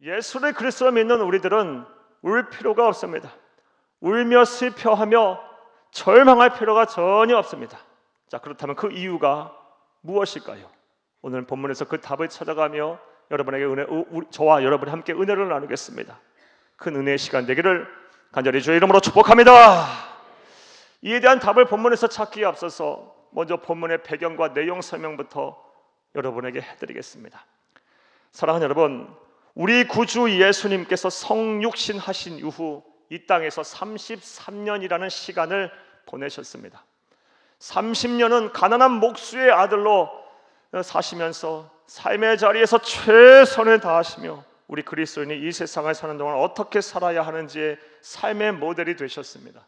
예수를 그리스도로 믿는 우리들은 울 필요가 없습니다. 울며 슬퍼하며 절망할 필요가 전혀 없습니다. 자, 그렇다면 그 이유가 무엇일까요? 오늘 본문에서 그 답을 찾아가며 여러분에게 저와 여러분이 함께 은혜를 나누겠습니다. 큰 은혜의 시간 되기를 간절히 주의 이름으로 축복합니다. 이에 대한 답을 본문에서 찾기에 앞서서 먼저 본문의 배경과 내용 설명부터 여러분에게 해드리겠습니다. 사랑하는 여러분, 우리 구주 예수님께서 성육신 하신 이후 이 땅에서 33년이라는 시간을 보내셨습니다. 30년은 가난한 목수의 아들로 사시면서 삶의 자리에서 최선을 다하시며 우리 그리스도인이 이 세상을 사는 동안 어떻게 살아야 하는지의 삶의 모델이 되셨습니다.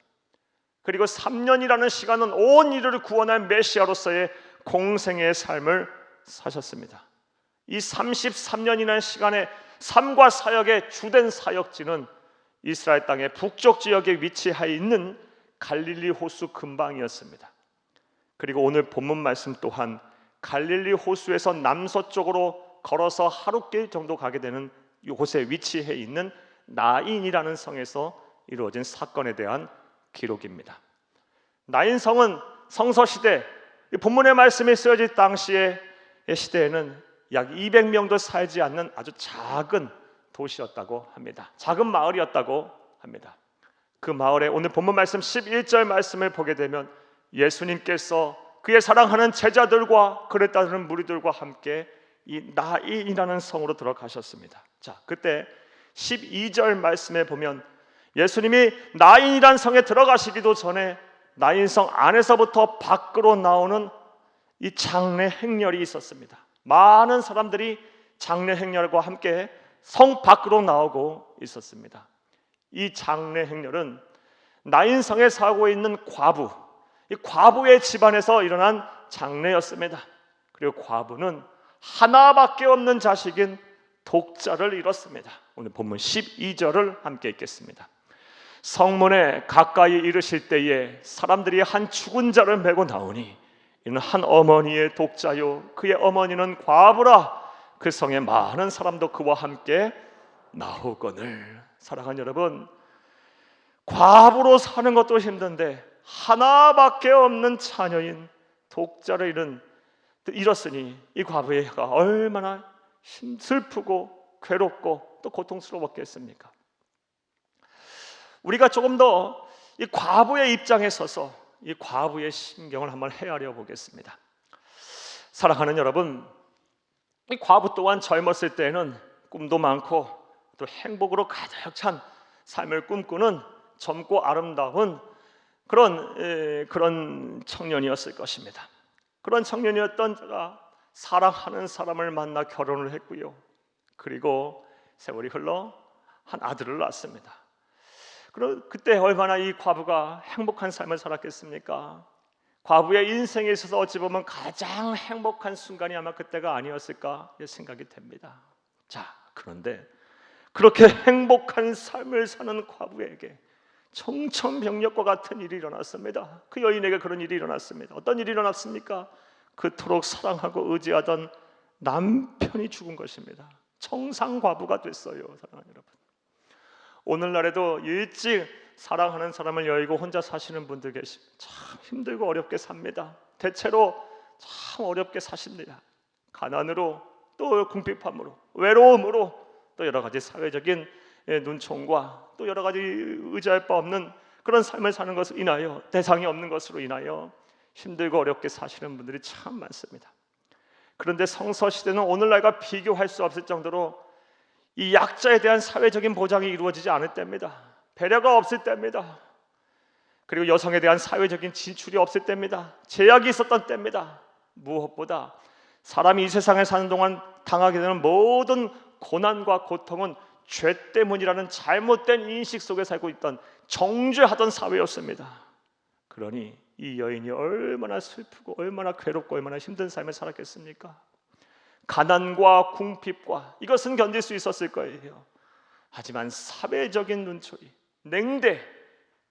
그리고 3년이라는 시간은 온 인류를 구원할 메시아로서의 공생의 삶을 사셨습니다. 이 33년이라는 시간의 삶과 사역의 주된 사역지는 이스라엘 땅의 북쪽 지역에 위치하여 있는 갈릴리 호수 근방이었습니다. 그리고 오늘 본문 말씀 또한 갈릴리 호수에서 남서쪽으로 걸어서 하루길 정도 가게 되는 이곳에 위치해 있는 나인이라는 성에서 이루어진 사건에 대한 기록입니다. 나인성은 성서시대 본문의 말씀이 쓰여질 당시의 시대에는 약 200명도 살지 않는 아주 작은 도시였다고 합니다. 작은 마을이었다고 합니다. 그 마을에 오늘 본문 말씀 11절 말씀을 보게 되면 예수님께서 그의 사랑하는 제자들과 그를 따르는 무리들과 함께 이 나인이라는 성으로 들어가셨습니다. 자, 그때 12절 말씀에 보면 예수님이 나인이라는 성에 들어가시기도 전에 나인성 안에서부터 밖으로 나오는 이 장례 행렬이 있었습니다. 많은 사람들이 장례 행렬과 함께 성 밖으로 나오고 있었습니다. 이 장례 행렬은 나인성에 살고 있는 과부, 이 과부의 집안에서 일어난 장례였습니다. 그리고 과부는 하나밖에 없는 자식인 독자를 잃었습니다. 오늘 본문 12절을 함께 읽겠습니다. 성문에 가까이 이르실 때에 사람들이 한 죽은 자를 메고 나오니 이는 한 어머니의 독자요 그의 어머니는 과부라. 그 성에 많은 사람도 그와 함께 나오거늘. 사랑하는 여러분, 과부로 사는 것도 힘든데 하나밖에 없는 자녀인 독자를 잃었으니 이 과부가 얼마나 슬프고 괴롭고 또 고통스러웠겠습니까? 우리가 조금 더 이 과부의 입장에 서서 이 과부의 심경을 한번 헤아려 보겠습니다. 사랑하는 여러분, 이 과부 또한 젊었을 때에는 꿈도 많고 또 행복으로 가득 찬 삶을 꿈꾸는 젊고 아름다운 그런 청년이었을 것입니다. 그런 청년이었던 자가 사랑하는 사람을 만나 결혼을 했고요. 그리고 세월이 흘러 한 아들을 낳았습니다. 그때 얼마나 이 과부가 행복한 삶을 살았겠습니까? 과부의 인생에 있어서 어찌 보면 가장 행복한 순간이 아마 그때가 아니었을까 생각이 됩니다. 자, 그런데 그렇게 행복한 삶을 사는 과부에게 청천벽력과 같은 일이 일어났습니다. 그 여인에게 그런 일이 일어났습니다. 어떤 일이 일어났습니까? 그토록 사랑하고 의지하던 남편이 죽은 것입니다. 청산과부가 됐어요. 사랑하는 여러분, 오늘날에도 일찍 사랑하는 사람을 여의고 혼자 사시는 분들 계십니다. 참 힘들고 어렵게 삽니다. 대체로 참 어렵게 사십니다. 가난으로, 또 궁핍함으로, 외로움으로, 또 여러 가지 사회적인 눈총과 또 여러 가지 의지할 바 없는 그런 삶을 사는 것으로 인하여, 대상이 없는 것으로 인하여 힘들고 어렵게 사시는 분들이 참 많습니다. 그런데 성서시대는 오늘날과 비교할 수 없을 정도로 이 약자에 대한 사회적인 보장이 이루어지지 않을 때입니다. 배려가 없을 때입니다. 그리고 여성에 대한 사회적인 진출이 없을 때입니다. 제약이 있었던 때입니다. 무엇보다 사람이 이 세상에 사는 동안 당하게 되는 모든 고난과 고통은 죄 때문이라는 잘못된 인식 속에 살고 있던, 정죄하던 사회였습니다. 그러니 이 여인이 얼마나 슬프고 얼마나 괴롭고 얼마나 힘든 삶을 살았겠습니까? 가난과 궁핍과 이것은 견딜 수 있었을 거예요. 하지만 사회적인 눈초리, 냉대,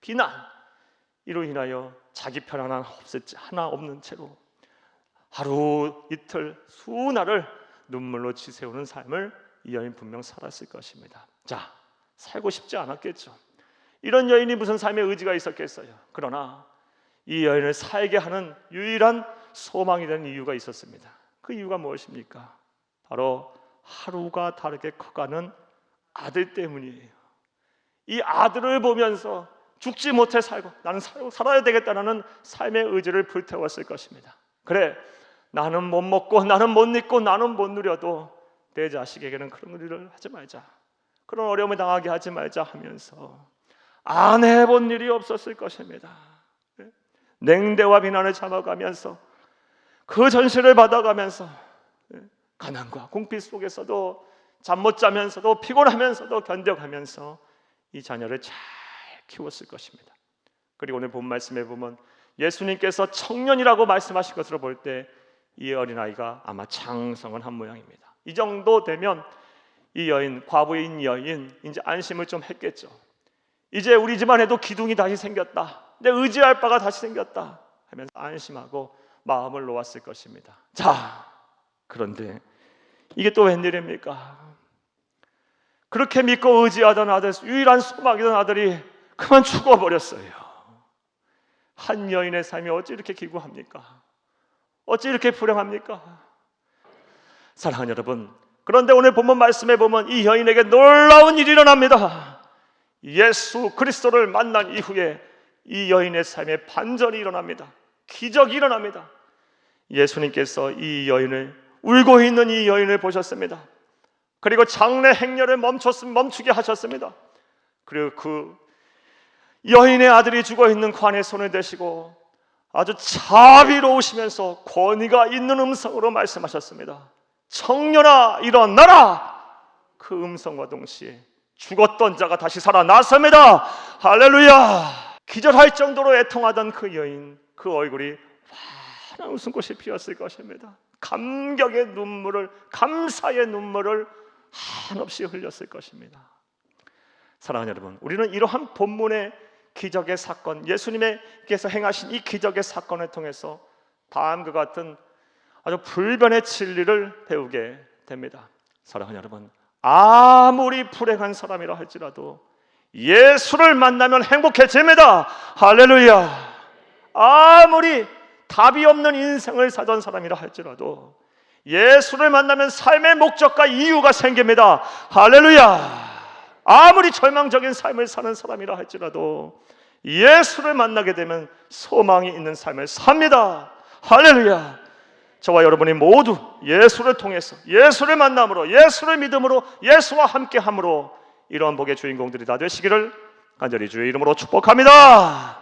비난, 이로 인하여 자기 편 하나 없는 채로 하루 이틀 수날을 눈물로 지새우는 삶을 이 여인 분명 살았을 것입니다. 자, 살고 싶지 않았겠죠. 이런 여인이 무슨 삶의 의지가 있었겠어요. 그러나 이 여인을 살게 하는 유일한 소망이 되는 이유가 있었습니다. 그 이유가 무엇입니까? 바로 하루가 다르게 커가는 아들 때문이에요. 이 아들을 보면서 죽지 못해 살고 나는 살아야 되겠다는 삶의 의지를 불태웠을 것입니다. 그래, 나는 못 먹고 나는 못 입고 나는 못 누려도 내 자식에게는 그런 일을 하지 말자, 그런 어려움을 당하게 하지 말자 하면서 안 해본 일이 없었을 것입니다. 냉대와 비난을 참아가면서 그 전시를 받아가면서 가난과 궁핍 속에서도 잠 못 자면서도 피곤하면서도 견뎌가면서 이 자녀를 잘 키웠을 것입니다. 그리고 오늘 본 말씀에 보면 예수님께서 청년이라고 말씀하신 것으로 볼 때 이 어린아이가 아마 장성을 한 모양입니다. 이 정도 되면 이 여인, 과부인 여인 이제 안심을 좀 했겠죠. 이제 우리 집안에도 기둥이 다시 생겼다, 내 의지할 바가 다시 생겼다 하면서 안심하고 마음을 놓았을 것입니다. 자, 그런데 이게 또 웬일입니까? 그렇게 믿고 의지하던 아들, 유일한 소망이던 아들이 그만 죽어버렸어요. 한 여인의 삶이 어찌 이렇게 기구합니까? 어찌 이렇게 불행합니까? 사랑하는 여러분, 그런데 오늘 본문 말씀에 보면 이 여인에게 놀라운 일이 일어납니다. 예수 그리스도를 만난 이후에 이 여인의 삶에 반전이 일어납니다. 기적이 일어납니다. 예수님께서 이 여인을, 울고 있는 이 여인을 보셨습니다. 그리고 장래 행렬을 멈추게 하셨습니다. 그리고 그 여인의 아들이 죽어있는 관에 손을 대시고 아주 자비로우시면서 권위가 있는 음성으로 말씀하셨습니다. 청년아 일어나라! 그 음성과 동시에 죽었던 자가 다시 살아났습니다. 할렐루야! 기절할 정도로 애통하던 그 여인, 그 얼굴이 환한 웃음꽃이 피었을 것입니다. 감격의 눈물을, 감사의 눈물을 한없이 흘렸을 것입니다. 사랑하는 여러분, 우리는 이러한 본문의 기적의 사건, 예수님께서 행하신 이 기적의 사건을 통해서 다음과 같은 아주 불변의 진리를 배우게 됩니다. 사랑하는 여러분, 아무리 불행한 사람이라 할지라도 예수를 만나면 행복해집니다. 할렐루야! 아무리 답이 없는 인생을 사던 사람이라 할지라도 예수를 만나면 삶의 목적과 이유가 생깁니다. 할렐루야! 아무리 절망적인 삶을 사는 사람이라 할지라도 예수를 만나게 되면 소망이 있는 삶을 삽니다. 할렐루야! 저와 여러분이 모두 예수를 통해서, 예수를 만남으로, 예수를 믿음으로, 예수와 함께함으로 이러한 복의 주인공들이 다 되시기를 간절히 주의 이름으로 축복합니다.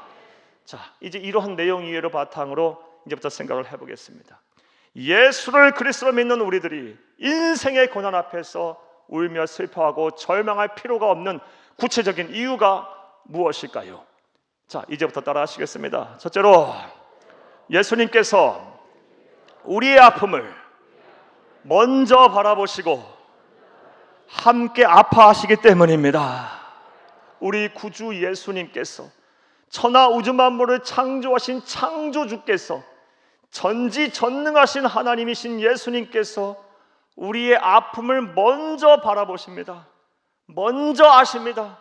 자, 이제 이러한 내용 이해를 바탕으로 이제부터 생각을 해보겠습니다. 예수를 그리스도로 믿는 우리들이 인생의 고난 앞에서 울며 슬퍼하고 절망할 필요가 없는 구체적인 이유가 무엇일까요? 자, 이제부터 따라 하시겠습니다. 첫째로, 예수님께서 우리의 아픔을 먼저 바라보시고 함께 아파하시기 때문입니다. 우리 구주 예수님께서, 천하 우주 만물을 창조하신 창조주께서, 전지전능하신 하나님이신 예수님께서 우리의 아픔을 먼저 바라보십니다. 먼저 아십니다.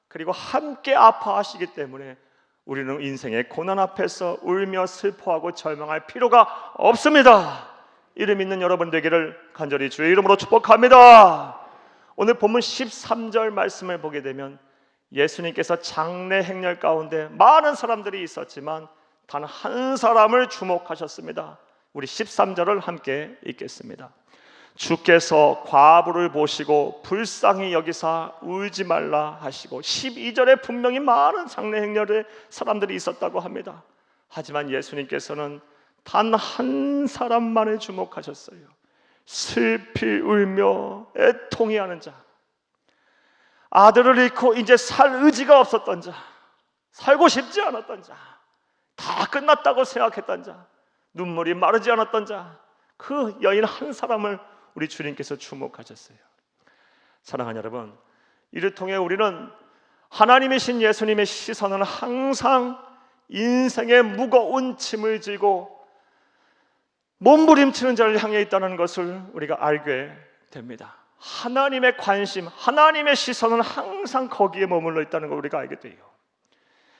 그리고 함께 아파하시기 때문에 우리는 인생의 고난 앞에서 울며 슬퍼하고 절망할 필요가 없습니다. 이름 있는 여러분 되기를 간절히 주의 이름으로 축복합니다. 오늘 본문 13절 말씀을 보게 되면 예수님께서 장래 행렬 가운데 많은 사람들이 있었지만 단 한 사람을 주목하셨습니다. 우리 13절을 함께 읽겠습니다. 주께서 과부를 보시고 불쌍히 여기사 울지 말라 하시고, 12절에 분명히 많은 장래 행렬의 사람들이 있었다고 합니다. 하지만 예수님께서는 단 한 사람만을 주목하셨어요. 슬피 울며 애통해하는 자, 아들을 잃고 이제 살 의지가 없었던 자, 살고 싶지 않았던 자, 다 끝났다고 생각했던 자, 눈물이 마르지 않았던 자, 그 여인 한 사람을 우리 주님께서 주목하셨어요. 사랑하는 여러분, 이를 통해 우리는 하나님이신 예수님의 시선은 항상 인생의 무거운 짐을 지고 몸부림치는 자를 향해 있다는 것을 우리가 알게 됩니다. 하나님의 관심, 하나님의 시선은 항상 거기에 머물러 있다는 걸 우리가 알게 돼요.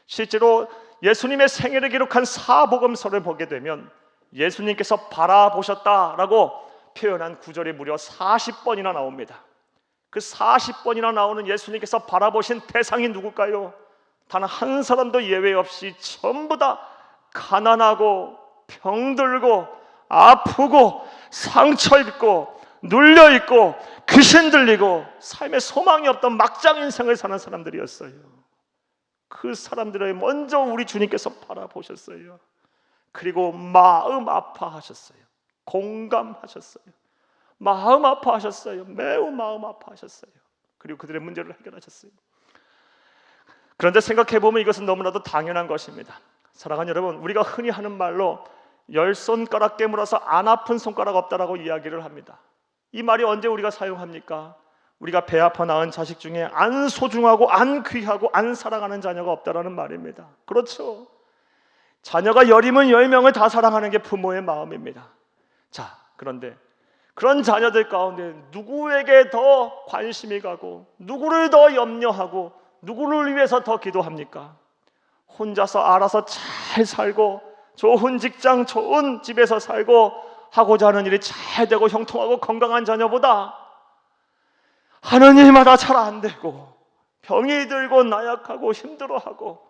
실제로 예수님의 생애를 기록한 사복음서를 보게 되면 예수님께서 바라보셨다라고 표현한 구절이 무려 40번이나 나옵니다. 그 40번이나 나오는 예수님께서 바라보신 대상이 누굴까요? 단 한 사람도 예외 없이 전부 다 가난하고 병들고 아프고 상처 입고 눌려 있고 귀신 들리고 삶에 소망이 없던 막장 인생을 사는 사람들이었어요. 그 사람들을 먼저 우리 주님께서 바라보셨어요. 그리고 마음 아파하셨어요. 공감하셨어요. 마음 아파하셨어요. 매우 마음 아파하셨어요. 그리고 그들의 문제를 해결하셨어요. 그런데 생각해보면 이것은 너무나도 당연한 것입니다. 사랑하는 여러분, 우리가 흔히 하는 말로 10손가락 깨물어서 안 아픈 손가락 없다라고 이야기를 합니다. 이 말이 언제 우리가 사용합니까? 우리가 배 아파 낳은 자식 중에 안 소중하고 안 귀하고 안 사랑하는 자녀가 없다라는 말입니다. 그렇죠. 자녀가 10이면 10명을 다 사랑하는 게 부모의 마음입니다. 자, 그런데 그런 자녀들 가운데 누구에게 더 관심이 가고 누구를 더 염려하고 누구를 위해서 더 기도합니까? 혼자서 알아서 잘 살고 좋은 직장, 좋은 집에서 살고 하고자 하는 일이 잘 되고 형통하고 건강한 자녀보다 하는 일마다 잘 안 되고 병이 들고 나약하고 힘들어하고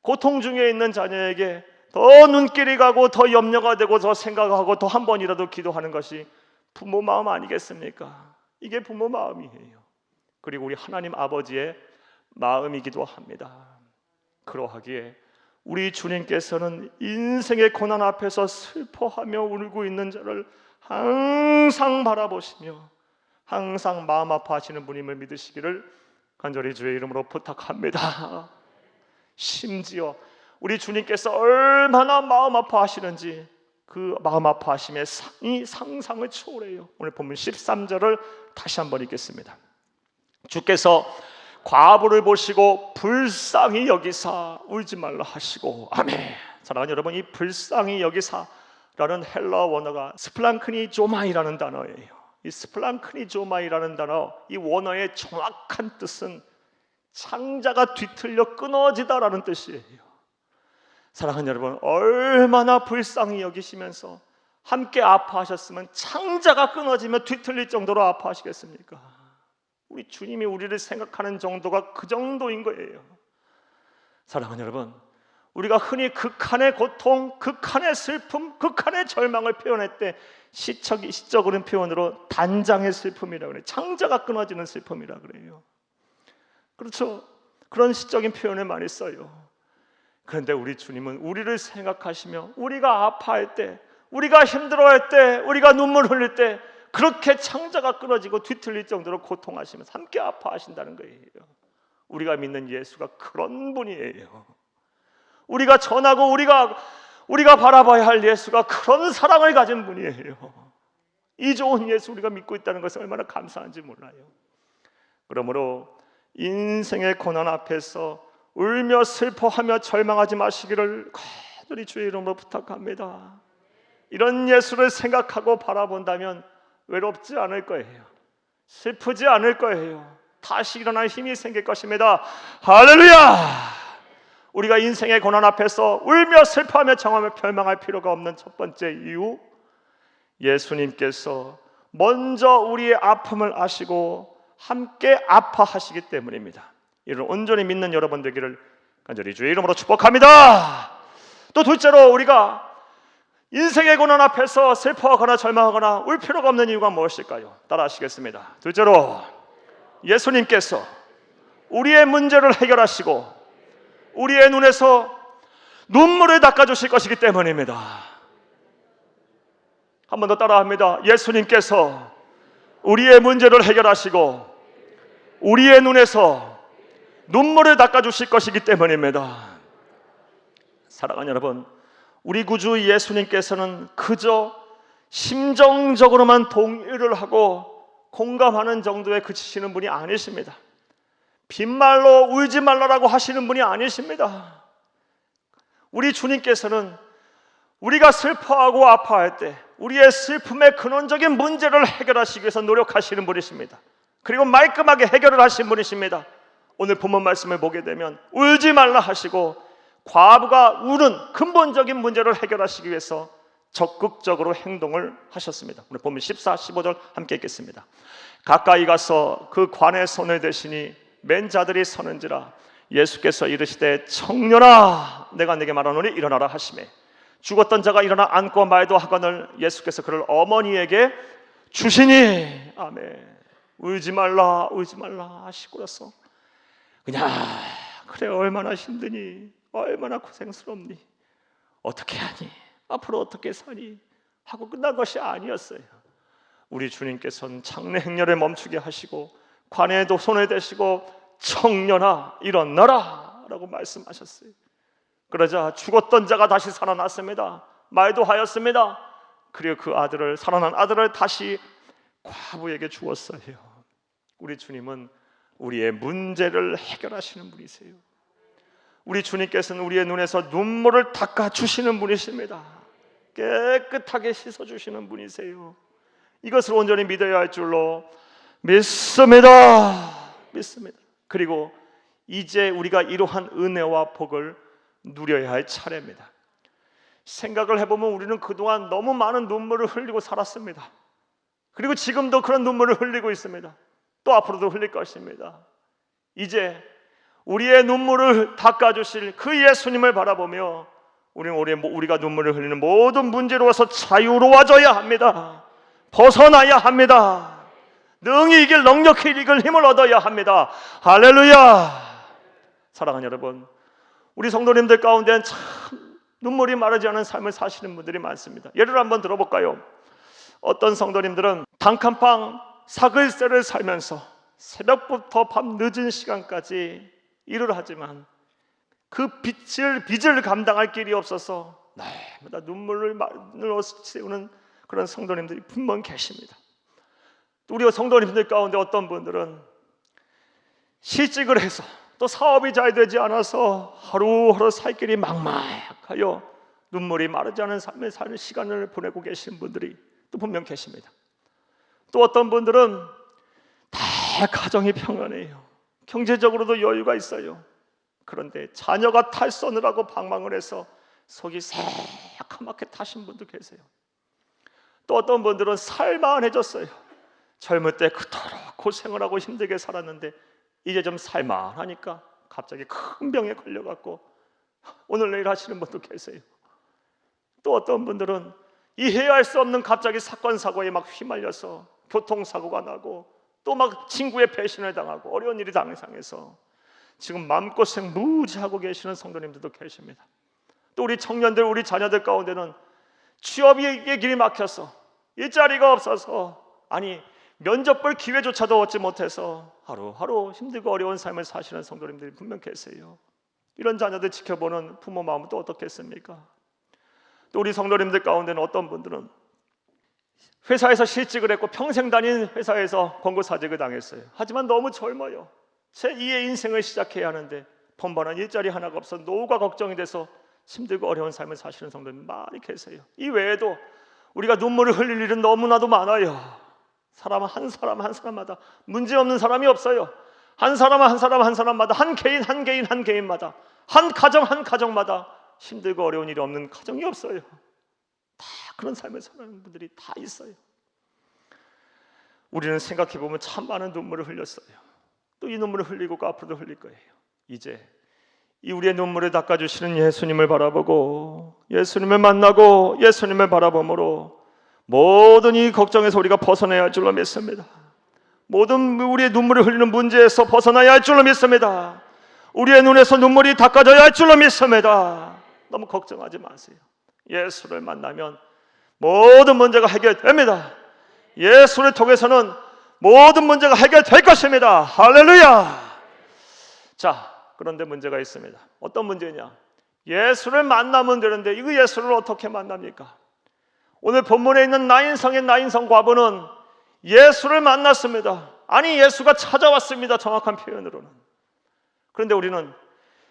고통 중에 있는 자녀에게 더 눈길이 가고 더 염려가 되고 더 생각하고 더 한 번이라도 기도하는 것이 부모 마음 아니겠습니까? 이게 부모 마음이에요. 그리고 우리 하나님 아버지의 마음이기도 합니다. 그러하기에 우리 주님께서는 인생의 고난 앞에서 슬퍼하며 울고 있는 자를 항상 바라보시며 항상 마음 아파하시는 분임을 믿으시기를 간절히 주의 이름으로 부탁합니다. 심지어 우리 주님께서 얼마나 마음 아파하시는지 그 마음 아파하심의 상상을 초월해요. 오늘 본문 13절을 다시 한번 읽겠습니다. 주께서 과부를 보시고 불쌍히 여기사 울지 말라 하시고 아멘. 사랑하는 여러분, 이 불쌍히 여기사라는 헬라어 원어가 스플랑크니조마이라는 단어예요. 이 스플랑크니조마이라는 단어, 이 원어의 정확한 뜻은 창자가 뒤틀려 끊어지다라는 뜻이에요. 사랑하는 여러분, 얼마나 불쌍히 여기시면서 함께 아파하셨으면 창자가 끊어지며 뒤틀릴 정도로 아파하시겠습니까? 우리 주님이 우리를 생각하는 정도가 그 정도인 거예요. 사랑하는 여러분, 우리가 흔히 극한의 고통, 극한의 슬픔, 극한의 절망을 표현할 때 시적인 표현으로 단장의 슬픔이라고 그래요. 창자가 끊어지는 슬픔이라고 그래요. 그렇죠. 그런 시적인 표현을 많이 써요. 그런데 우리 주님은 우리를 생각하시며 우리가 아파할 때, 우리가 힘들어할 때, 우리가 눈물 흘릴 때 그렇게 창자가 끊어지고 뒤틀릴 정도로 고통하시면서 함께 아파하신다는 거예요. 우리가 믿는 예수가 그런 분이에요. 우리가 전하고 우리가 바라봐야 할 예수가 그런 사랑을 가진 분이에요. 이 좋은 예수 우리가 믿고 있다는 것은 얼마나 감사한지 몰라요. 그러므로 인생의 고난 앞에서 울며 슬퍼하며 절망하지 마시기를 간절히 주의 이름으로 부탁합니다. 이런 예수를 생각하고 바라본다면 외롭지 않을 거예요. 슬프지 않을 거예요. 다시 일어날 힘이 생길 것입니다. 할렐루야! 우리가 인생의 고난 앞에서 울며 슬퍼하며 정하며 절망할 필요가 없는 첫 번째 이유, 예수님께서 먼저 우리의 아픔을 아시고 함께 아파하시기 때문입니다. 이를 온전히 믿는 여러분 되기를 간절히 주의 이름으로 축복합니다. 또 둘째로, 우리가 인생의 고난 앞에서 슬퍼하거나 절망하거나 울 필요가 없는 이유가 무엇일까요? 따라 하시겠습니다. 둘째로, 예수님께서 우리의 문제를 해결하시고 우리의 눈에서 눈물을 닦아주실 것이기 때문입니다. 한 번 더 따라합니다. 예수님께서 우리의 문제를 해결하시고 우리의 눈에서 눈물을 닦아주실 것이기 때문입니다. 사랑하는 여러분, 우리 구주 예수님께서는 그저 심정적으로만 동의를 하고 공감하는 정도에 그치시는 분이 아니십니다. 빈말로 울지 말라라고 하시는 분이 아니십니다. 우리 주님께서는 우리가 슬퍼하고 아파할 때, 우리의 슬픔의 근원적인 문제를 해결하시기 위해서 노력하시는 분이십니다. 그리고 말끔하게 해결을 하신 분이십니다. 오늘 본문 말씀을 보게 되면 울지 말라 하시고 과부가 우는 근본적인 문제를 해결하시기 위해서 적극적으로 행동을 하셨습니다. 오늘 본문 14, 15절 함께 읽겠습니다. 가까이 가서 그 관에 손을 대시니 맨 자들이 서는지라 예수께서 이르시되 청년아 내가 네게 말하노니 일어나라 하시매 죽었던 자가 일어나 앉고 말도 하거늘 예수께서 그를 어머니에게 주시니 아멘. 울지 말라 하시고서 그냥 그래 얼마나 힘드니 얼마나 고생스럽니 어떻게 하니 앞으로 어떻게 사니 하고 끝난 것이 아니었어요. 우리 주님께서는 장래 행렬을 멈추게 하시고 관에도 손을 대시고 청년아 일어나라 라고 말씀하셨어요. 그러자 죽었던 자가 다시 살아났습니다. 말도 하였습니다. 그리고 그 아들을 살아난 아들을 다시 과부에게 주었어요. 우리 주님은 우리의 문제를 해결하시는 분이세요. 우리 주님께서는 우리의 눈에서 눈물을 닦아주시는 분이십니다. 깨끗하게 씻어주시는 분이세요. 이것을 온전히 믿어야 할 줄로 믿습니다. 그리고 이제 우리가 이러한 은혜와 복을 누려야 할 차례입니다. 생각을 해보면 우리는 그동안 너무 많은 눈물을 흘리고 살았습니다. 그리고 지금도 그런 눈물을 흘리고 있습니다. 또 앞으로도 흘릴 것입니다. 이제 우리의 눈물을 닦아주실 그 예수님을 바라보며 우리가 눈물을 흘리는 모든 문제로워서 자유로워져야 합니다. 벗어나야 합니다. 능히 이길 넉넉히 이길 힘을 얻어야 합니다. 할렐루야. 사랑하는 여러분, 우리 성도님들 가운데는 참 눈물이 마르지 않은 삶을 사시는 분들이 많습니다. 예를 한번 들어볼까요? 어떤 성도님들은 단칸방 사글세를 살면서 새벽부터 밤 늦은 시간까지 일을 하지만 그 빚을 감당할 길이 없어서 날마다 눈물을 세우는 그런 성도님들이 분명 계십니다. 우리 성도님들 가운데 어떤 분들은 실직을 해서 또 사업이 잘 되지 않아서 하루하루 살 길이 막막하여 눈물이 마르지 않은 삶을 사는 시간을 보내고 계신 분들이 또 분명 계십니다. 또 어떤 분들은 다 가정이 평안해요. 경제적으로도 여유가 있어요. 그런데 자녀가 탈선을 하고 방황을 해서 속이 새카맣게 타신 분도 계세요. 또 어떤 분들은 살만해졌어요. 젊을 때 그토록 고생을 하고 힘들게 살았는데 이제 좀 살만하니까 갑자기 큰 병에 걸려갖고 오늘 내일 하시는 분도 계세요. 또 어떤 분들은 이해할 수 없는 갑자기 사건 사고에 막 휘말려서 교통사고가 나고 또 막 친구의 배신을 당하고 어려운 일이 당해서 지금 마음고생 무지하고 계시는 성도님들도 계십니다. 또 우리 청년들, 우리 자녀들 가운데는 취업의 길이 막혀서 일자리가 없어서 면접 볼 기회조차도 얻지 못해서 하루하루 힘들고 어려운 삶을 사시는 성도님들이 분명 계세요. 이런 자녀들 지켜보는 부모 마음은 또 어떻겠습니까? 또 우리 성도님들 가운데는 어떤 분들은 회사에서 실직을 했고 평생 다닌 회사에서 권고사직을 당했어요. 하지만 너무 젊어요. 제2의 인생을 시작해야 하는데 번번한 일자리 하나가 없어 노후가 걱정이 돼서 힘들고 어려운 삶을 사시는 성도님 많이 계세요. 이 외에도 우리가 눈물을 흘릴 일은 너무나도 많아요. 사람 한 사람마다 문제없는 사람이 없어요. 한 사람마다 한 개인마다 한 가정마다 힘들고 어려운 일이 없는 가정이 없어요. 다 그런 삶을 사는 분들이 다 있어요. 우리는 생각해보면 참 많은 눈물을 흘렸어요. 또 이 눈물을 흘리고 앞으로도 흘릴 거예요. 이제 이 우리의 눈물을 닦아주시는 예수님을 바라보고 예수님을 만나고 예수님을 바라봄으로 모든 이 걱정에서 우리가 벗어나야 할 줄로 믿습니다. 모든 우리의 눈물을 흘리는 문제에서 벗어나야 할 줄로 믿습니다. 우리의 눈에서 눈물이 닦아져야 할 줄로 믿습니다. 너무 걱정하지 마세요. 예수를 만나면 모든 문제가 해결됩니다. 예수를 통해서는 모든 문제가 해결될 것입니다. 할렐루야. 자, 그런데 문제가 있습니다. 어떤 문제냐? 예수를 만나면 되는데 이 예수를 어떻게 만납니까? 오늘 본문에 있는 나인성 과부는 예수를 만났습니다. 예수가 찾아왔습니다. 정확한 표현으로는. 그런데 우리는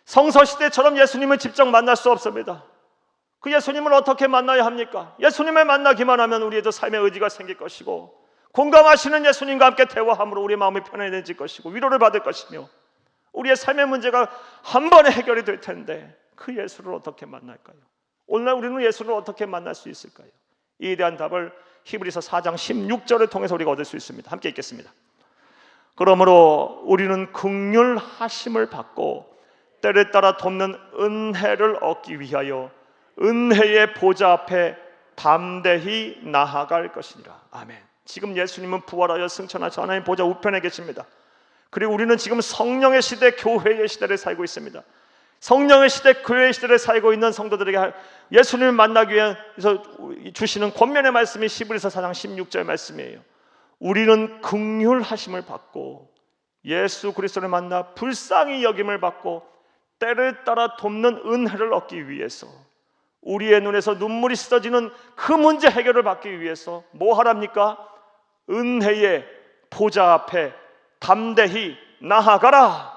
성서시대처럼 예수님을 직접 만날 수 없습니다. 그 예수님을 어떻게 만나야 합니까? 예수님을 만나기만 하면 우리에도 삶의 의지가 생길 것이고, 공감하시는 예수님과 함께 대화함으로 우리의 마음이 편안해질 것이고 위로를 받을 것이며, 우리의 삶의 문제가 한 번에 해결이 될 텐데 그 예수를 어떻게 만날까요? 오늘날 우리는 예수를 어떻게 만날 수 있을까요? 이에 대한 답을 히브리서 4장 16절을 통해서 우리가 얻을 수 있습니다. 함께 읽겠습니다. 그러므로 우리는 긍휼하심을 받고 때를 따라 돕는 은혜를 얻기 위하여 은혜의 보좌 앞에 담대히 나아갈 것이니라. 아멘. 지금 예수님은 부활하여 승천하셔 하나님 보좌 우편에 계십니다. 그리고 우리는 지금 성령의 시대, 교회의 시대를 살고 있습니다. 성령의 시대, 교회의 시대를 살고 있는 성도들에게 예수님을 만나기 위해서 주시는 권면의 말씀이 히브리서 4장 16절 말씀이에요. 우리는 긍휼하심을 받고 예수 그리스도를 만나 불쌍히 여김을 받고 때를 따라 돕는 은혜를 얻기 위해서, 우리의 눈에서 눈물이 쏟아지는 그 문제 해결을 받기 위해서 뭐 하랍니까? 은혜의 보좌 앞에 담대히 나아가라.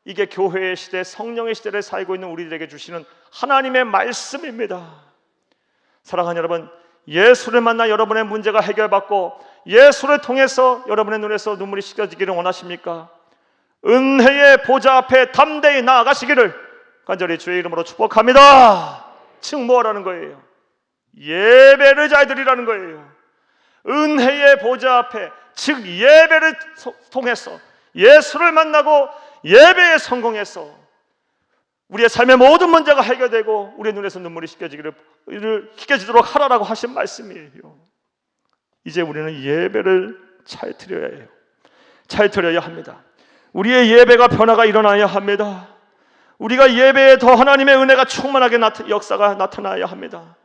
이게 교회의 시대, 성령의 시대를 살고 있는 우리들에게 주시는 하나님의 말씀입니다. 사랑하는 여러분, 예수를 만나 여러분의 문제가 해결받고 예수를 통해서 여러분의 눈에서 눈물이 씻겨지기를 원하십니까? 은혜의 보좌 앞에 담대히 나아가시기를 간절히 주의 이름으로 축복합니다. 즉 뭐라는 거예요? 예배를 잘 드리라는 거예요. 은혜의 보좌 앞에, 즉 예배를 통해서 예수를 만나고 예배에 성공해서 우리의 삶의 모든 문제가 해결되고 우리의 눈에서 눈물이 씻겨지도록 하라라고 하신 말씀이에요. 이제 우리는 예배를 잘 드려야 해요. 잘 드려야 합니다. 우리의 예배가 변화가 일어나야 합니다. 우리가 예배에 더 하나님의 은혜가 충만하게 역사가 나타나야 합니다.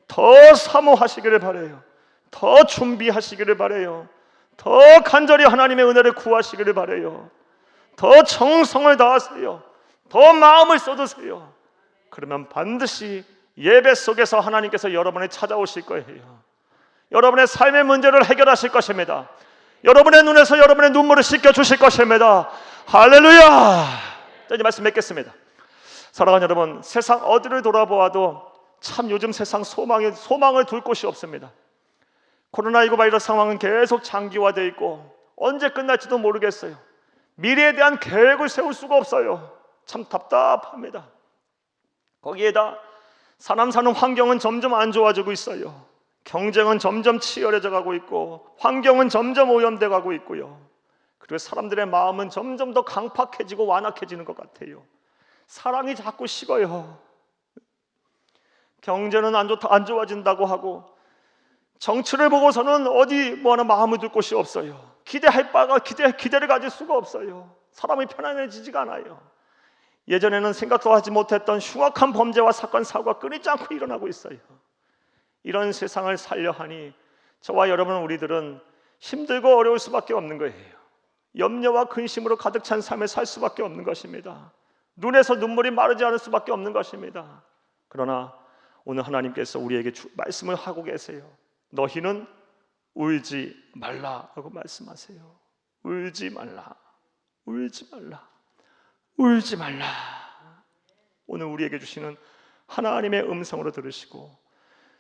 더 사모하시기를 바라요. 더 준비하시기를 바라요. 더 간절히 하나님의 은혜를 구하시기를 바라요. 더 정성을 다하세요. 더 마음을 쏟으세요. 그러면 반드시 예배 속에서 하나님께서 여러분을 찾아오실 거예요. 여러분의 삶의 문제를 해결하실 것입니다. 여러분의 눈에서 여러분의 눈물을 씻겨주실 것입니다. 할렐루야. 자, 이제 말씀 맺겠습니다. 사랑하는 여러분, 세상 어디를 돌아보아도 참 요즘 세상 소망을 둘 곳이 없습니다. 코로나19 바이러스 상황은 계속 장기화되어 있고 언제 끝날지도 모르겠어요. 미래에 대한 계획을 세울 수가 없어요. 참 답답합니다. 거기에다 사람 사는 환경은 점점 안 좋아지고 있어요. 경쟁은 점점 치열해져 가고 있고 환경은 점점 오염돼 가고 있고요. 그리고 사람들의 마음은 점점 더 강팍해지고 완악해지는 것 같아요. 사랑이 자꾸 식어요. 경제는 안 좋아진다고 하고 정치를 보고서는 어디 뭐하나 마음을 둘 곳이 없어요. 기대할 바가 기대를 가질 수가 없어요. 사람이 편안해지지가 않아요. 예전에는 생각도 하지 못했던 흉악한 범죄와 사건 사고가 끊이지 않고 일어나고 있어요. 이런 세상을 살려 하니 저와 여러분 우리들은 힘들고 어려울 수밖에 없는 거예요. 염려와 근심으로 가득 찬 삶을 살 수밖에 없는 것입니다. 눈에서 눈물이 마르지 않을 수밖에 없는 것입니다. 그러나 오늘 하나님께서 우리에게 말씀을 하고 계세요. 너희는 울지 말라라고 말씀하세요. 울지 말라, 울지 말라, 울지 말라. 오늘 우리에게 주시는 하나님의 음성으로 들으시고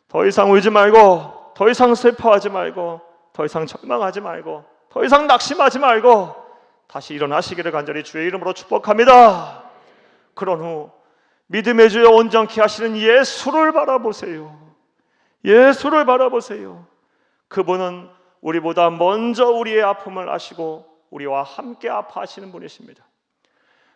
더 이상 울지 말고, 더 이상 슬퍼하지 말고, 더 이상 절망하지 말고, 더 이상 낙심하지 말고 다시 일어나시기를 간절히 주의 이름으로 축복합니다. 그런 후 믿음의 주여 온전케 하시는 예수를 바라보세요. 예수를 바라보세요. 그분은 우리보다 먼저 우리의 아픔을 아시고 우리와 함께 아파하시는 분이십니다.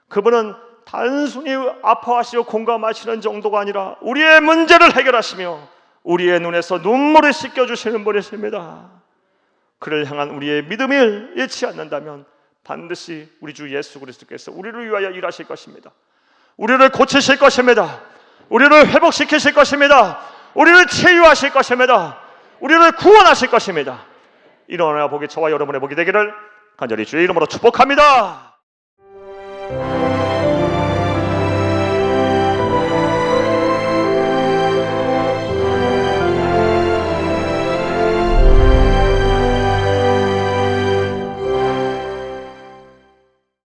그분은 단순히 아파하시고 공감하시는 정도가 아니라 우리의 문제를 해결하시며 우리의 눈에서 눈물을 씻겨주시는 분이십니다. 그를 향한 우리의 믿음이 잃지 않는다면 반드시 우리 주 예수 그리스도께서 우리를 위하여 일하실 것입니다. 우리를 고치실 것입니다. 우리를 회복시키실 것입니다. 우리를 치유하실 것입니다. 우리를 구원하실 것입니다. 이런 은혜가 복이 저와 여러분의 복이 되기를 간절히 주의 이름으로 축복합니다.